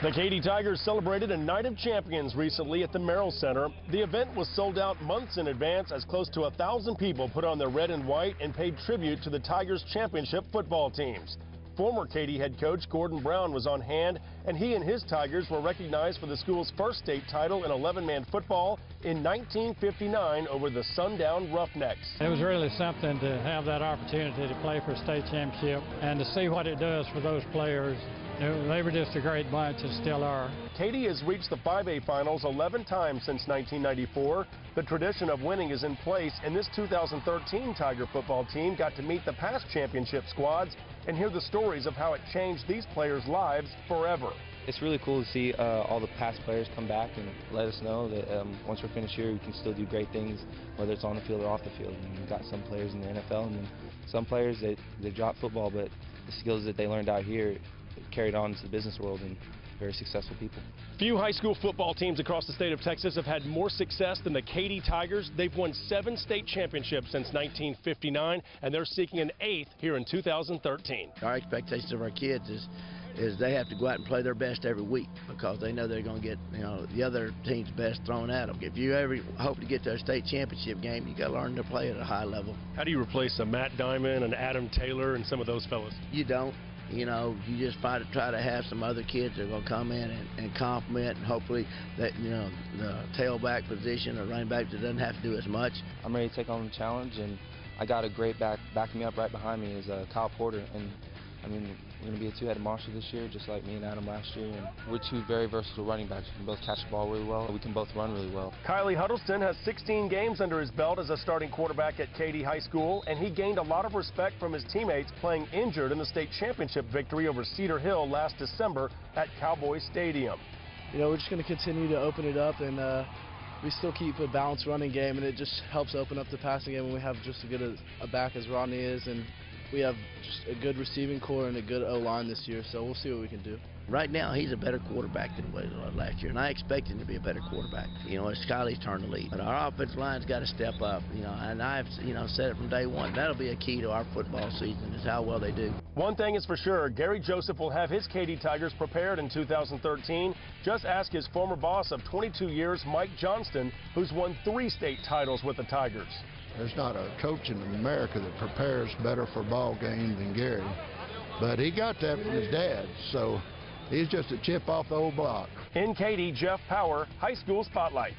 The Katy Tigers celebrated a Night of Champions recently at the Merrill Center. The event was sold out months in advance as close to 1,000 people put on their red and white and paid tribute to the Tigers championship football teams. Former Katy head coach Gordon Brown was on hand, and he and his Tigers were recognized for the school's first state title in 11-man football in 1959 over the Sundown Roughnecks. It was really something to have that opportunity to play for a state championship and to see what it does for those players. They were just a great bunch and still are. Katy has reached the 5A finals 11 times since 1994. The tradition of winning is in place, and this 2013 Tiger football team got to meet the past championship squads and hear the stories of how it changed these players' lives forever. It's really cool to see all the past players come back and let us know that once we're finished here, we can still do great things, whether it's on the field or off the field. And we've got some players in the NFL and then some players that dropped football, but the skills that they learned out here carried on to the business world and very successful people. Few high school football teams across the state of Texas have had more success than the Katy Tigers. They've won 7 state championships since 1959, and they're seeking an 8th here in 2013. Our expectations of our kids is they have to go out and play their best every week because they know they're going to get the other team's best thrown at them. If you ever hope to get to a state championship game, you got to learn to play at a high level. How do you replace a Matt Diamond and Adam Taylor and some of those fellas? You don't. You just try to have some other kids that are going to come in and complement, and hopefully that the tailback position or running back that doesn't have to do as much. I'm ready to take on the challenge, and I got a great backing me up right behind me is Kyle Porter, and I mean we're going to be a two-headed monster this year, just like me and Adam last year. And we're two very versatile running backs. We can both catch the ball really well. We can both run really well. Kylie Huddleston has 16 games under his belt as a starting quarterback at Katy High School, and he gained a lot of respect from his teammates playing injured in the state championship victory over Cedar Hill last December at Cowboy Stadium. We're just going to continue to open it up, and we still keep a balanced running game, and it just helps open up the passing game when we have just as good a back as Rodney is, and we have just a good receiving core and a good O-line this year, so we'll see what we can do. Right now, he's a better quarterback than he was last year, and I expect him to be a better quarterback. It's Kylie's turn to lead. But our offensive line's got to step up, and I've, said it from day one. That'll be a key to our football season, is how well they do. One thing is for sure, Gary Joseph will have his Katy Tigers prepared in 2013. Just ask his former boss of 22 years, Mike Johnston, who's won 3 state titles with the Tigers. There's not a coach in America that prepares better for a ball game than Gary. But he got that from his dad, so he's just a chip off the old block. In Katy, Jeff Power, High School Spotlight.